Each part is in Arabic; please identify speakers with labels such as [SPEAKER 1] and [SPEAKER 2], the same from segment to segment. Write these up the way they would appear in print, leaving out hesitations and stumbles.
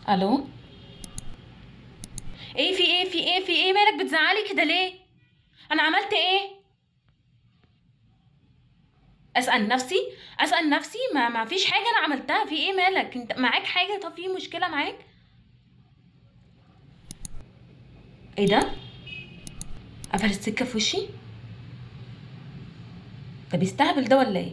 [SPEAKER 1] الو. ايه في ايه مالك بتزعلي كده ليه؟ انا عملت ايه؟ اسال نفسي ما فيش حاجه انا عملتها. في ايه مالك؟ انت معاك حاجه؟ طب في مشكله معاك؟ ايه ده؟ قفل السكه في وشي؟ طب يستهبل ده ولا ايه؟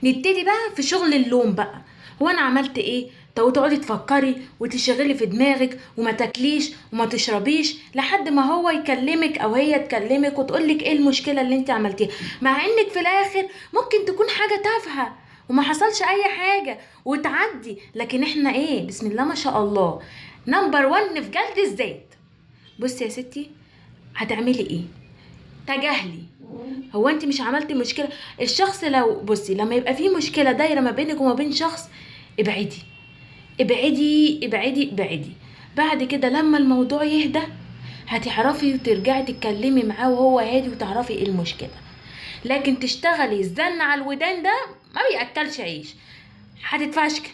[SPEAKER 1] نبتدي بقى في شغل اللوم بقى. هو انا عملت ايه؟ طب تقعدي تفكري وتشغلي في دماغك وما تاكليش وما تشربيش لحد ما هو يكلمك او هي تكلمك وتقولك ايه المشكله اللي انت عملتيها، مع انك في الاخر ممكن تكون حاجه تافهه وما حصلش اي حاجه وتعدي. لكن احنا ايه، بسم الله ما شاء الله، نمبر 1 في جلد الذات. بصي يا ستي، هتعملي ايه؟ تجاهلي. هو انت مش عملتي مشكله؟ الشخص لو بصي لما يبقى فيه مشكله دايره ما بينك وما بين شخص، ابعدي ابعدي ابعدي ابعدي. بعد كده لما الموضوع يهدى هتعرفي وترجعي تتكلمي معاه وهو هادي وتعرفي ايه المشكله. لكن تشتغلي الزن على الودان ده ما بياكلش عيش، هتتفشكل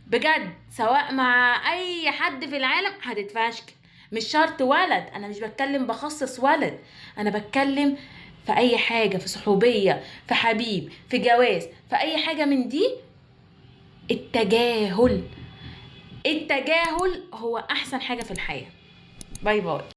[SPEAKER 1] بجد. سواء مع اي حد في العالم هتتفشكل. مش شرط ولد، انا مش بتكلم بخصص ولد، انا بتكلم في اي حاجة، في صحوبية، في حبيب، في جواز، في اي حاجة من دي. التجاهل، التجاهل هو احسن حاجة في الحياة. باي باي.